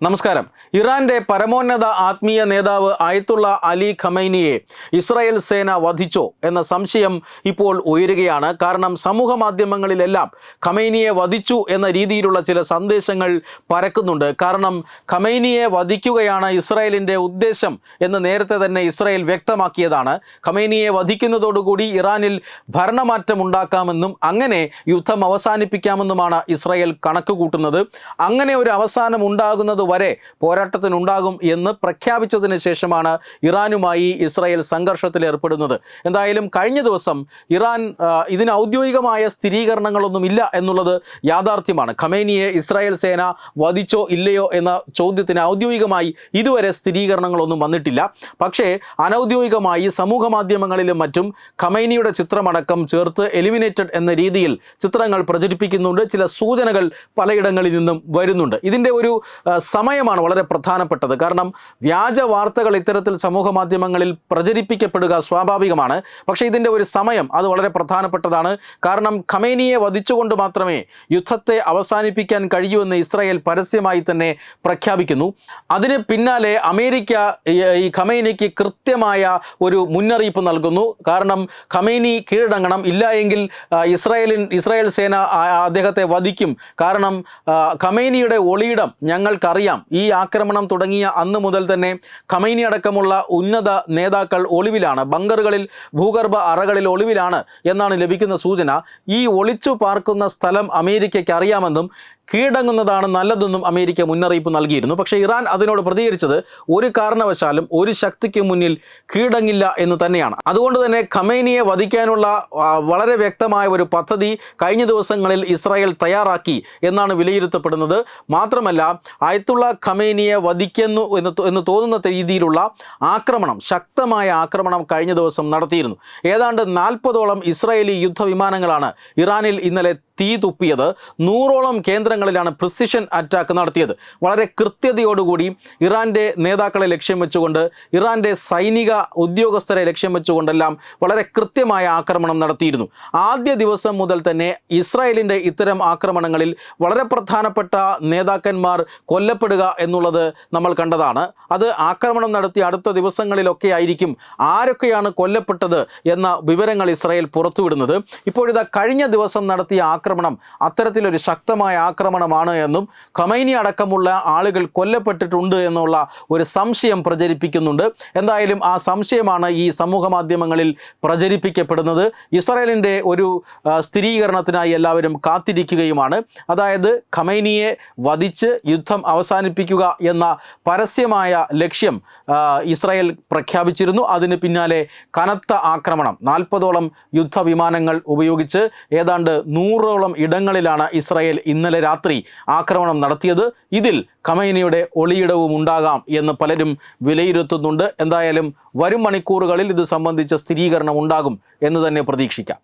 നമസ്കാരം. ഇറാന്റെ പരമോന്നത ആത്മീയ നേതാവ് ആയത്തുള്ള അലി ഖമൈനിയെ ഇസ്രായേൽ സേന വധിച്ചോ എന്ന സംശയം ഇപ്പോൾ ഉയരുകയാണ്. കാരണം സമൂഹ മാധ്യമങ്ങളിലെല്ലാം ഖമൈനിയെ വധിച്ചു എന്ന രീതിയിലുള്ള ചില സന്ദേശങ്ങൾ പരക്കുന്നുണ്ട്. കാരണം ഖമൈനിയെ വധിക്കുകയാണ് ഇസ്രായേലിൻ്റെ ഉദ്ദേശം എന്ന് നേരത്തെ തന്നെ ഇസ്രായേൽ വ്യക്തമാക്കിയതാണ്. ഖമൈനിയെ വധിക്കുന്നതോടുകൂടി ഇറാനിൽ ഭരണമാറ്റം ഉണ്ടാക്കാമെന്നും അങ്ങനെ യുദ്ധം അവസാനിപ്പിക്കാമെന്നുമാണ് ഇസ്രായേൽ കണക്ക് കൂട്ടുന്നത്. അങ്ങനെ ഒരു അവസാനം ഉണ്ടാകുന്നത് വരെ പോരാട്ടത്തിനുണ്ടാകും എന്ന് പ്രഖ്യാപിച്ചതിന് ശേഷമാണ് ഇറാനുമായി ഇസ്രായേൽ സംഘർഷത്തിൽ ഏർപ്പെടുന്നത്. എന്തായാലും കഴിഞ്ഞ ദിവസം ഇറാൻ ഇതിന് ഔദ്യോഗികമായ സ്ഥിരീകരണങ്ങളൊന്നും ഇല്ല എന്നുള്ളത് യാഥാർത്ഥ്യമാണ്. ഖമൈനിയെ ഇസ്രായേൽ സേന വധിച്ചോ ഇല്ലയോ എന്ന ചോദ്യത്തിന് ഔദ്യോഗികമായി ഇതുവരെ സ്ഥിരീകരണങ്ങളൊന്നും വന്നിട്ടില്ല. പക്ഷേ അനൗദ്യോഗികമായി സമൂഹ മാധ്യമങ്ങളിലും മറ്റും ഖമൈനിയുടെ ചിത്രമടക്കം ചേർത്ത് എലിമിനേറ്റഡ് എന്ന രീതിയിൽ ചിത്രങ്ങൾ പ്രചരിപ്പിക്കുന്നുണ്ട്. ചില സൂചനകൾ പലയിടങ്ങളിൽ നിന്നും വരുന്നുണ്ട്. ഇതിൻ്റെ ഒരു സമയമാണ് വളരെ പ്രധാനപ്പെട്ടത്. കാരണം വ്യാജ വാർത്തകൾ ഇത്തരത്തിൽ സമൂഹ മാധ്യമങ്ങളിൽ പ്രചരിപ്പിക്കപ്പെടുക സ്വാഭാവികമാണ്. പക്ഷേ ഇതിൻ്റെ ഒരു സമയം അത് വളരെ പ്രധാനപ്പെട്ടതാണ്. കാരണം ഖമൈനിയെ വധിച്ചുകൊണ്ട് മാത്രമേ യുദ്ധത്തെ അവസാനിപ്പിക്കാൻ കഴിയൂവെന്ന് ഇസ്രായേൽ പരസ്യമായി തന്നെ പ്രഖ്യാപിക്കുന്നു. അതിന് പിന്നാലെ അമേരിക്ക ഈ ഖമൈനിക്ക് കൃത്യമായ ഒരു മുന്നറിയിപ്പ് നൽകുന്നു. കാരണം ഖമൈനി കീഴടങ്ങണം, ഇല്ല എങ്കിൽ ഇസ്രായേൽ സേന അദ്ദേഹത്തെ വധിക്കും. കാരണം ഖമൈനിയുടെ ഒളിയിടം ഞങ്ങൾക്കറിയാം. ഈ ആക്രമണം തുടങ്ങിയ അന്ന് മുതൽ തന്നെ ഖമൈനി അടക്കമുള്ള ഉന്നത നേതാക്കൾ ഒളിവിലാണ്, ബങ്കറുകളിൽ, ഭൂഗർഭ അറകളിൽ ഒളിവിലാണ് എന്നാണ് ലഭിക്കുന്ന സൂചന. ഈ ഒളിച്ചു പാർക്കുന്ന സ്ഥലം അമേരിക്കയ്ക്ക് അറിയാമെന്നും കീഴടങ്ങുന്നതാണ് നല്ലതെന്നും അമേരിക്ക മുന്നറിയിപ്പ് നൽകിയിരുന്നു. പക്ഷേ ഇറാൻ അതിനോട് പ്രതികരിച്ചത് ഒരു കാരണവശാലും ഒരു ശക്തിക്ക് മുന്നിൽ കീഴടങ്ങില്ല എന്ന് തന്നെയാണ്. അതുകൊണ്ട് തന്നെ ഖമൈനിയെ വധിക്കാനുള്ള വളരെ വ്യക്തമായ ഒരു പദ്ധതി കഴിഞ്ഞ ദിവസങ്ങളിൽ ഇസ്രായേൽ തയ്യാറാക്കി എന്നാണ് വിലയിരുത്തപ്പെടുന്നത്. മാത്രമല്ല ആയത്തുള്ള ഖമൈനിയെ വധിക്കുന്നു എന്ന് തോന്നുന്ന രീതിയിലുള്ള ആക്രമണം, ശക്തമായ ആക്രമണം കഴിഞ്ഞ ദിവസം നടത്തിയിരുന്നു. ഏതാണ്ട് 40ഓളം ഇസ്രായേലി യുദ്ധവിമാനങ്ങളാണ് ഇറാനിൽ ഇന്നലെ തീ തുപ്പിയത്. 100ഓളം കേന്ദ്രങ്ങളിലാണ് പ്രിസിഷൻ അറ്റാക്ക് നടത്തിയത്. വളരെ കൃത്യതയോടുകൂടി ഇറാൻ്റെ നേതാക്കളെ ലക്ഷ്യം വെച്ചുകൊണ്ട്, ഇറാൻ്റെ സൈനിക ഉദ്യോഗസ്ഥരെ ലക്ഷ്യം വെച്ചുകൊണ്ടെല്ലാം വളരെ കൃത്യമായ ആക്രമണം നടത്തിയിരുന്നു. ആദ്യ ദിവസം മുതൽ തന്നെ ഇസ്രായേലിൻ്റെ ഇത്തരം ആക്രമണങ്ങളിൽ വളരെ പ്രധാനപ്പെട്ട നേതാക്കന്മാർ കൊല്ലപ്പെടുക എന്നുള്ളത് നമ്മൾ കണ്ടതാണ്. അത് ആക്രമണം നടത്തിയ അടുത്ത ദിവസങ്ങളിലൊക്കെ ആയിരിക്കും ആരൊക്കെയാണ് കൊല്ലപ്പെട്ടത് എന്ന വിവരങ്ങൾ ഇസ്രായേൽ പുറത്തുവിടുന്നത്. ഇപ്പോഴിതാ കഴിഞ്ഞ ദിവസം നടത്തിയ ആക്രമണം അത്തരത്തിലൊരു ശക്തമായ ആക്രമണമാണ് എന്നും ഖമൈനി അടക്കമുള്ള ആളുകൾ കൊല്ലപ്പെട്ടിട്ടുണ്ട് എന്നുള്ള ഒരു സംശയം പ്രചരിപ്പിക്കുന്നുണ്ട്. എന്തായാലും ആ സംശയമാണ് ഈ സമൂഹ മാധ്യമങ്ങളിൽ പ്രചരിപ്പിക്കപ്പെടുന്നത്. ഇസ്രായേലിൻ്റെ ഒരു സ്ഥിരീകരണത്തിനായി എല്ലാവരും കാത്തിരിക്കുകയുമാണ്. അതായത് ഖമൈനിയെ വധിച്ച് യുദ്ധം അവസാനിപ്പിക്കുക എന്ന പരസ്യമായ ലക്ഷ്യം ഇസ്രായേൽ പ്രഖ്യാപിച്ചിരുന്നു. അതിന് പിന്നാലെ കനത്ത ആക്രമണം, 40ഓളം യുദ്ധവിമാനങ്ങൾ ഉപയോഗിച്ച് ഏതാണ്ട് 100ഓളം ഇടങ്ങളിലാണ് ഇസ്രായേൽ ഇന്നലെ രാത്രി ആക്രമണം നടത്തിയത്. ഇതിൽ ഖമൈനിയുടെ ഒളിയിടവും ഉണ്ടാകാം എന്ന് പലരും വിലയിരുത്തുന്നുണ്ട്. എന്തായാലും വരും മണിക്കൂറുകളിൽ ഇത് സംബന്ധിച്ച സ്ഥിരീകരണം ഉണ്ടാകും എന്ന് തന്നെ പ്രതീക്ഷിക്കാം.